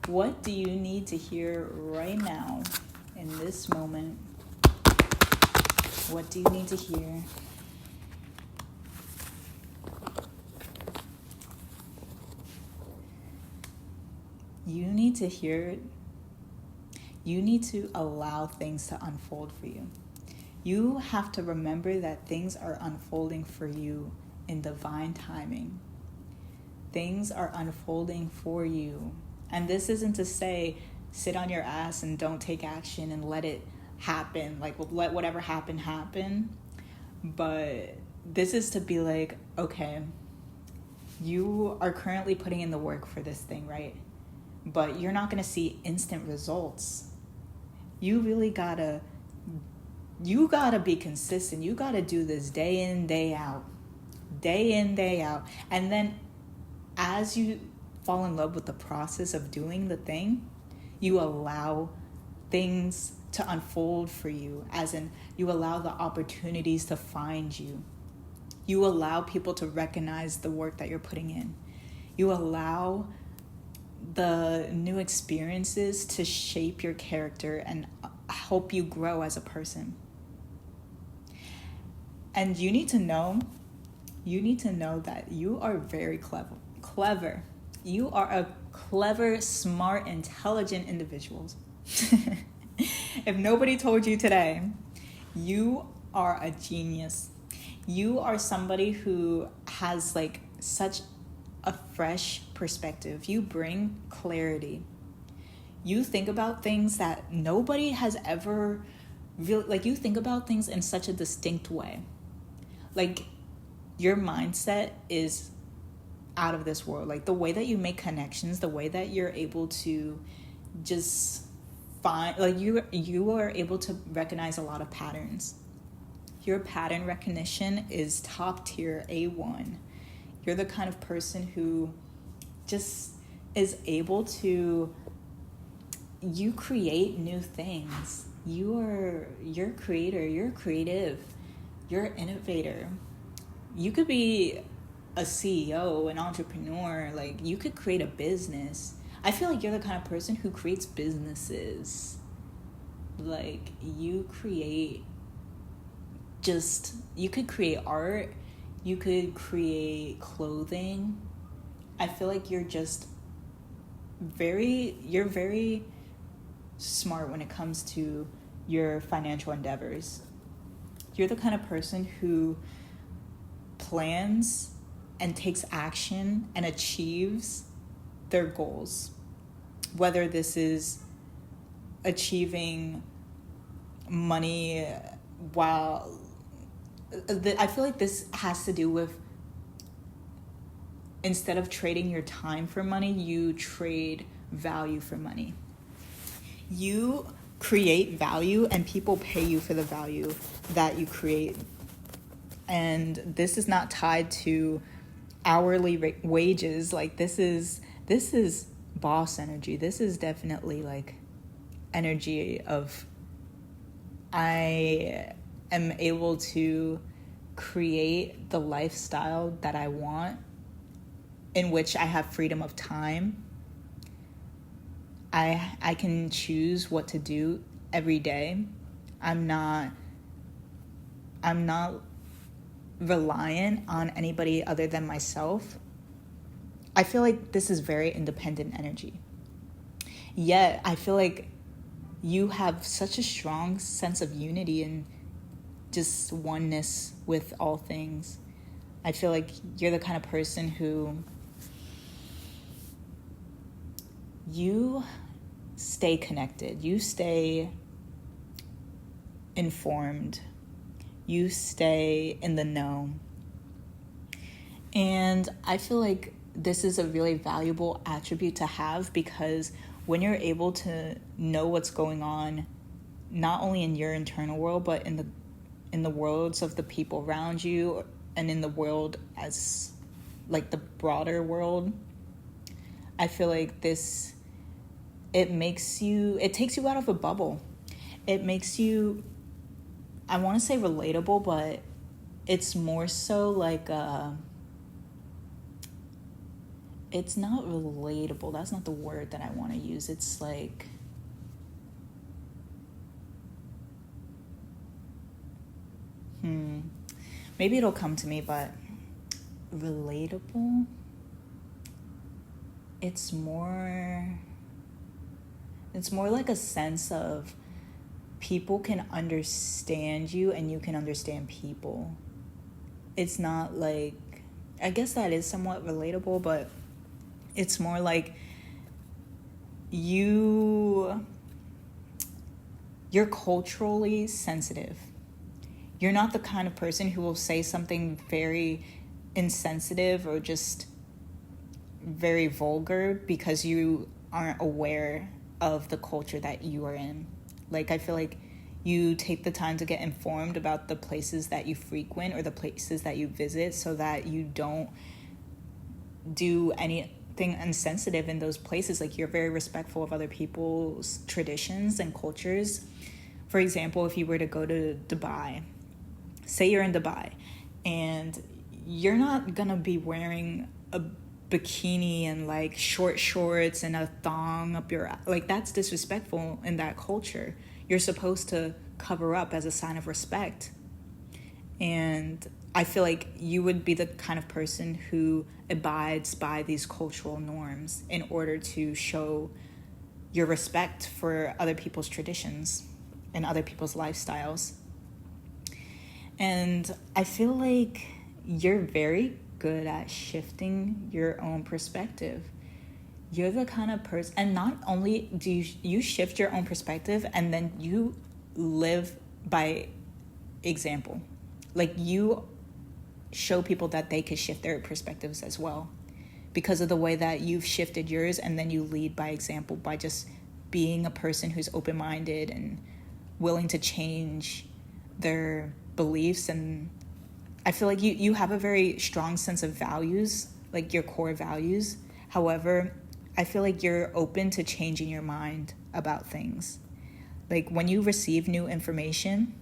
What do you need to hear right now in this moment? What do you need to hear? You need to hear it. You need to allow things to unfold for you. You have to remember that things are unfolding for you in divine timing. Things are unfolding for you. And this isn't to say sit on your ass and don't take action and let it happen, like let whatever happen. But this is to be like, okay, you are currently putting in the work for this thing, right? But you're not going to see instant results. You really gotta be consistent. You gotta do this day in, day out. Day in, day out. And then as you fall in love with the process of doing the thing, you allow things to unfold for you, as in you allow the opportunities to find you. You allow people to recognize the work that you're putting in. You allow the new experiences to shape your character and help you grow as a person. And you need to know that you are very clever. You are a clever, smart, intelligent individual. If nobody told you today, you are a genius. You are somebody who has like such a fresh perspective. You bring clarity. You think about things that nobody has ever really, like, you think about things in such a distinct way. Like, your mindset is out of this world. Like, the way that you make connections, the way that you're able to just find, like, you are able to recognize a lot of patterns. Your pattern recognition is top tier, A1. You're the kind of person who just is able to, you create new things. You're a creator, you're creative, you're an innovator. You could be a CEO, an entrepreneur, like you could create a business. I feel like you're the kind of person who creates businesses. Like you could create art, you could create clothing. I feel like you're very smart when it comes to your financial endeavors. You're the kind of person who plans and takes action and achieves their goals. Whether this is achieving money while... I feel like this has to do with, instead of trading your time for money, you trade value for money. You create value and people pay you for the value that you create. And this is not tied to hourly wages. Like this is boss energy. This is definitely like energy of, I am able to create the lifestyle that I want, in which I have freedom of time. I can choose what to do every day. I'm not reliant on anybody other than myself. I feel like this is very independent energy. Yet I feel like you have such a strong sense of unity and just oneness with all things. I feel like you're the kind of person who, you stay connected, you stay informed, you stay in the know. And I feel like this is a really valuable attribute to have, because when you're able to know what's going on, not only in your internal world, but in the worlds of the people around you, and in the world as like the broader world, I feel like it takes you out of a bubble. It makes you, I want to say relatable, but it's more so like it's not relatable. That's not the word that I want to use. It's like, maybe it'll come to me, but relatable, it's more like a sense of people can understand you and you can understand people. It's not like, I guess that is somewhat relatable, but it's more like you're culturally sensitive. You're not the kind of person who will say something very insensitive or just very vulgar because you aren't aware of the culture that you are in. Like, I feel like you take the time to get informed about the places that you frequent or the places that you visit so that you don't do anything insensitive in those places. Like, you're very respectful of other people's traditions and cultures. For example, if you were to go to Dubai, say you're in Dubai, and you're not gonna be wearing a bikini and like short shorts and a thong up your, like, that's disrespectful in that culture. You're supposed to cover up as a sign of respect. And I feel like you would be the kind of person who abides by these cultural norms in order to show your respect for other people's traditions and other people's lifestyles. And I feel like you're very good at shifting your own perspective. You're the kind of person, and not only do you shift your own perspective, and then you live by example. Like, you show people that they could shift their perspectives as well because of the way that you've shifted yours, and then you lead by example by just being a person who's open-minded and willing to change their beliefs. And I feel like you have a very strong sense of values, like your core values. However, I feel like you're open to changing your mind about things. Like, when you receive new information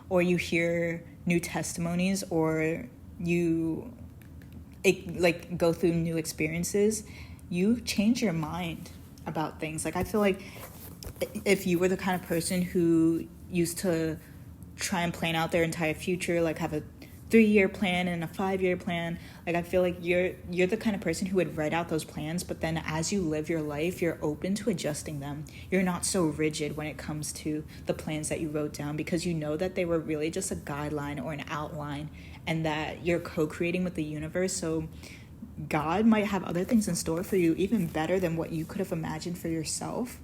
or you hear new testimonies or you go through new experiences, you change your mind about things. Like, I feel like if you were the kind of person who used to try and plan out their entire future, like have a 3-year plan and a 5-year plan, like, I feel like you're the kind of person who would write out those plans, but then as you live your life, you're open to adjusting them. You're not so rigid when it comes to the plans that you wrote down, because you know that they were really just a guideline or an outline, and that you're co-creating with the universe. So God might have other things in store for you, even better than what you could have imagined for yourself.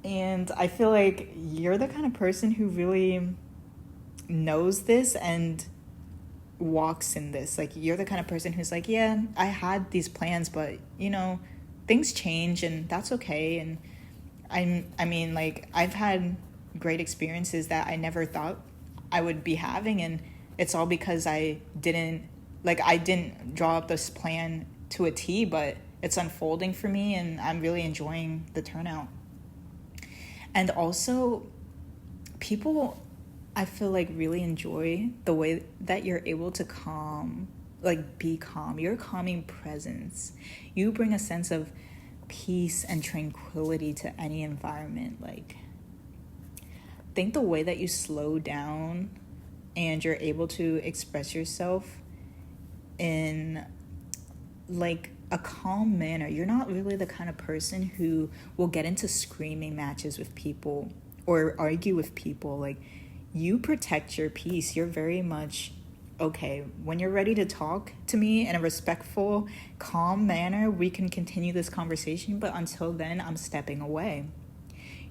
And I feel like you're the kind of person who really knows this and walks in this. Like, you're the kind of person who's like, yeah, I had these plans, but things change and that's okay. And I mean, like, I've had great experiences that I never thought I would be having, and it's all because I didn't draw up this plan to a T, but it's unfolding for me and I'm really enjoying the turnout. And also, people, I feel like, really enjoy the way that you're able to be calm. You're a calming presence. You bring a sense of peace and tranquility to any environment. Like, I think the way that you slow down and you're able to express yourself in like a calm manner. You're not really the kind of person who will get into screaming matches with people or argue with people. Like, you protect your peace. You're very much, okay, when you're ready to talk to me in a respectful, calm manner, we can continue this conversation, but until then, I'm stepping away.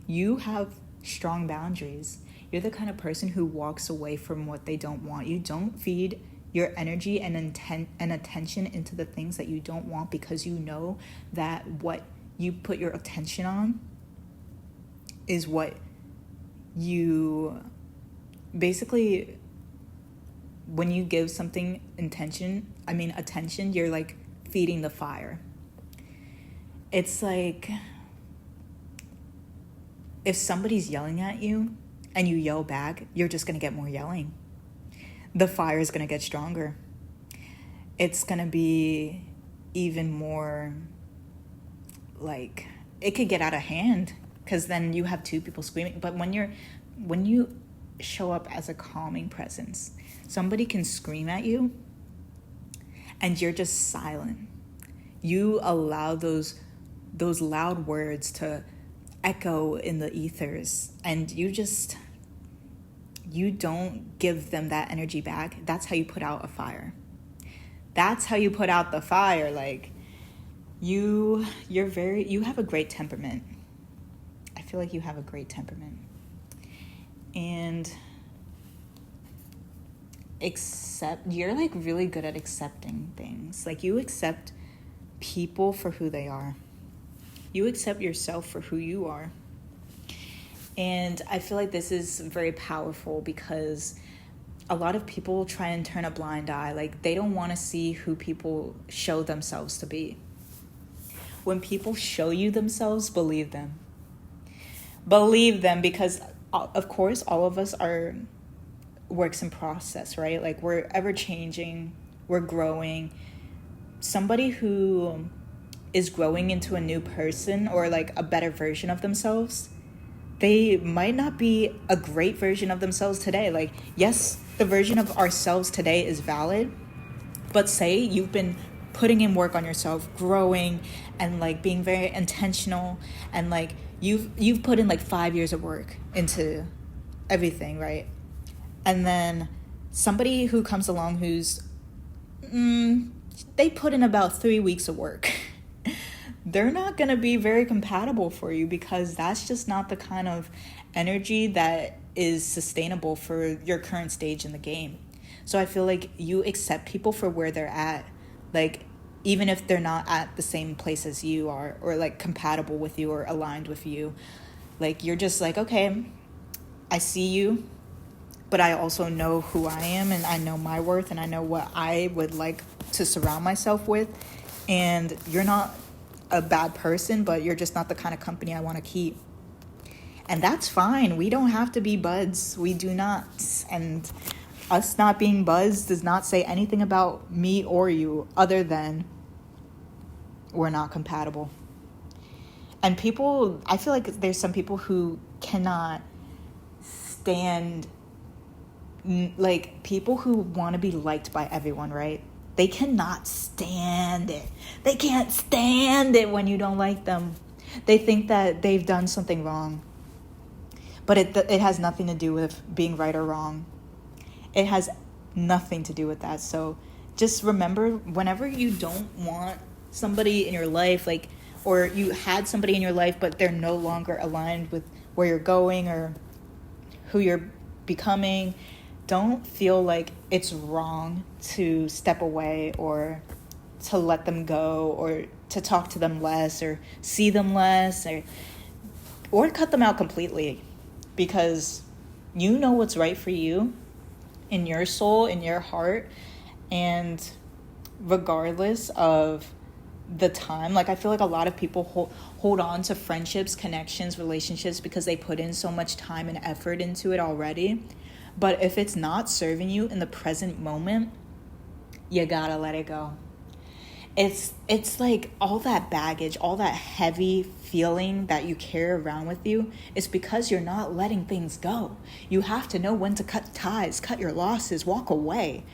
You have strong boundaries. You're the kind of person who walks away from what they don't want. You don't feed your energy and intent and attention into the things that you don't want, because you know that what you put your attention on is what you basically, when you give something attention, you're like feeding the fire. It's like if somebody's yelling at you and you yell back, you're just going to get more yelling. The fire is going to get stronger. it's gonna be even more like, it could get out of hand, because then you have two people screaming. But when you show up as a calming presence, somebody can scream at you and you're just silent. You allow those loud words to echo in the ethers, and you don't give them that energy back. That's how you put out a fire. That's how you put out the fire. Like, you have a great temperament. I feel like you have a great temperament. And you're like really good at accepting things. Like, you accept people for who they are. You accept yourself for who you are. And I feel like this is very powerful, because a lot of people try and turn a blind eye. Like, they don't want to see who people show themselves to be. When people show you themselves, believe them. Believe them, because of course all of us are works in process, right? Like, we're ever changing, we're growing. Somebody who is growing into a new person, or like a better version of themselves, they might not be a great version of themselves today. Like, yes, the version of ourselves today is valid, but say you've been putting in work on yourself, growing, and like being very intentional, and like you've put in like 5 years of work into everything, right? And then somebody who comes along who's they put in about 3 weeks of work. They're not going to be very compatible for you, because that's just not the kind of energy that is sustainable for your current stage in the game. So I feel like you accept people for where they're at, like, even if they're not at the same place as you are, or like compatible with you or aligned with you. Like, you're just like, okay, I see you, but I also know who I am, and I know my worth, and I know what I would like to surround myself with. And you're not a bad person, but you're just not the kind of company I want to keep. And that's fine. We don't have to be buds. We do not. And us not being buds does not say anything about me or you, other than we're not compatible. And people, I feel like there's some people who cannot stand, like, people who want to be liked by everyone, right? They cannot stand it. They can't stand it when you don't like them. They think that they've done something wrong. But it has nothing to do with being right or wrong. It has nothing to do with that. So just remember, whenever you don't want somebody in your life, like, or you had somebody in your life, but they're no longer aligned with where you're going or who you're becoming, don't feel like it's wrong to step away, or to let them go, or to talk to them less, or see them less, or cut them out completely, because you know what's right for you in your soul, in your heart. And regardless of the time, like, I feel like a lot of people hold on to friendships, connections, relationships, because they put in so much time and effort into it already. But if it's not serving you in the present moment, you gotta let it go. It's like all that baggage, all that heavy feeling that you carry around with you is because you're not letting things go. You have to know when to cut ties, cut your losses, walk away.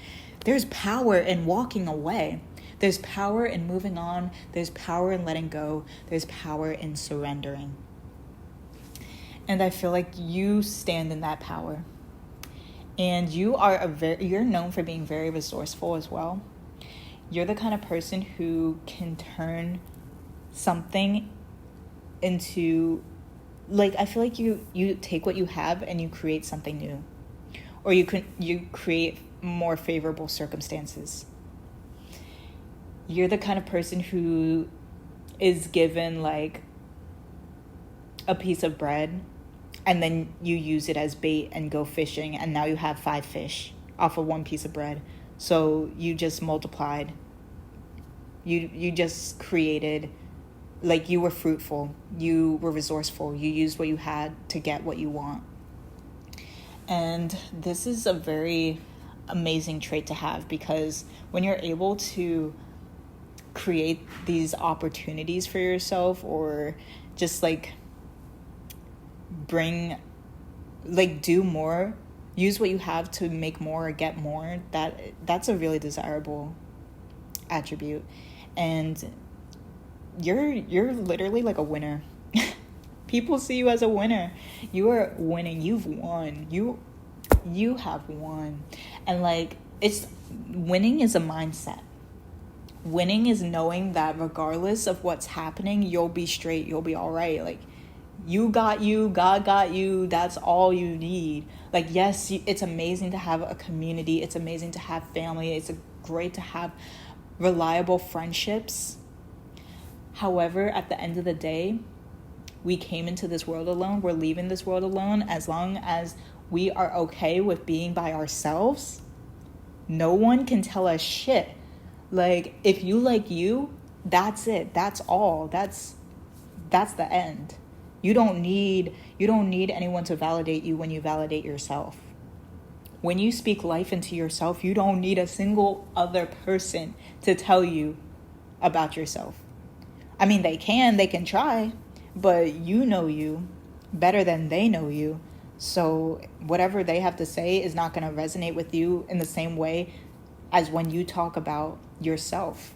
There's power in walking away. There's power in moving on. There's power in letting go. There's power in surrendering. And I feel like you stand in that power. And you're known for being very resourceful as well. You're the kind of person who can turn something into, like, I feel like you take what you have and you create something new. Or you create more favorable circumstances. You're the kind of person who is given like a piece of bread, and then you use it as bait and go fishing, and now you have 5 fish off of one piece of bread. So you just multiplied. You just created, like, you were fruitful. You were resourceful. You used what you had to get what you want. And this is a very amazing trait to have, because when you're able to create these opportunities for yourself, or just like do more, use what you have to make more or get more, that's a really desirable attribute. And you're literally like a winner. People see you as a winner. You are winning. You've won. You have won. And like, winning is a mindset. Winning is knowing that regardless of what's happening, you'll be straight. You'll be all right. Like, you got you, God got you. That's all you need. Like, yes, it's amazing to have a community. It's amazing to have family. It's great to have reliable friendships. However, at the end of the day, we came into this world alone. We're leaving this world alone. As long as we are okay with being by ourselves, no one can tell us shit. Like, if you like you, that's it. That's all. That's the end. You don't need anyone to validate you when you validate yourself. When you speak life into yourself, you don't need a single other person to tell you about yourself. I mean, they can try, but you know you better than they know you. So whatever they have to say is not going to resonate with you in the same way as when you talk about yourself.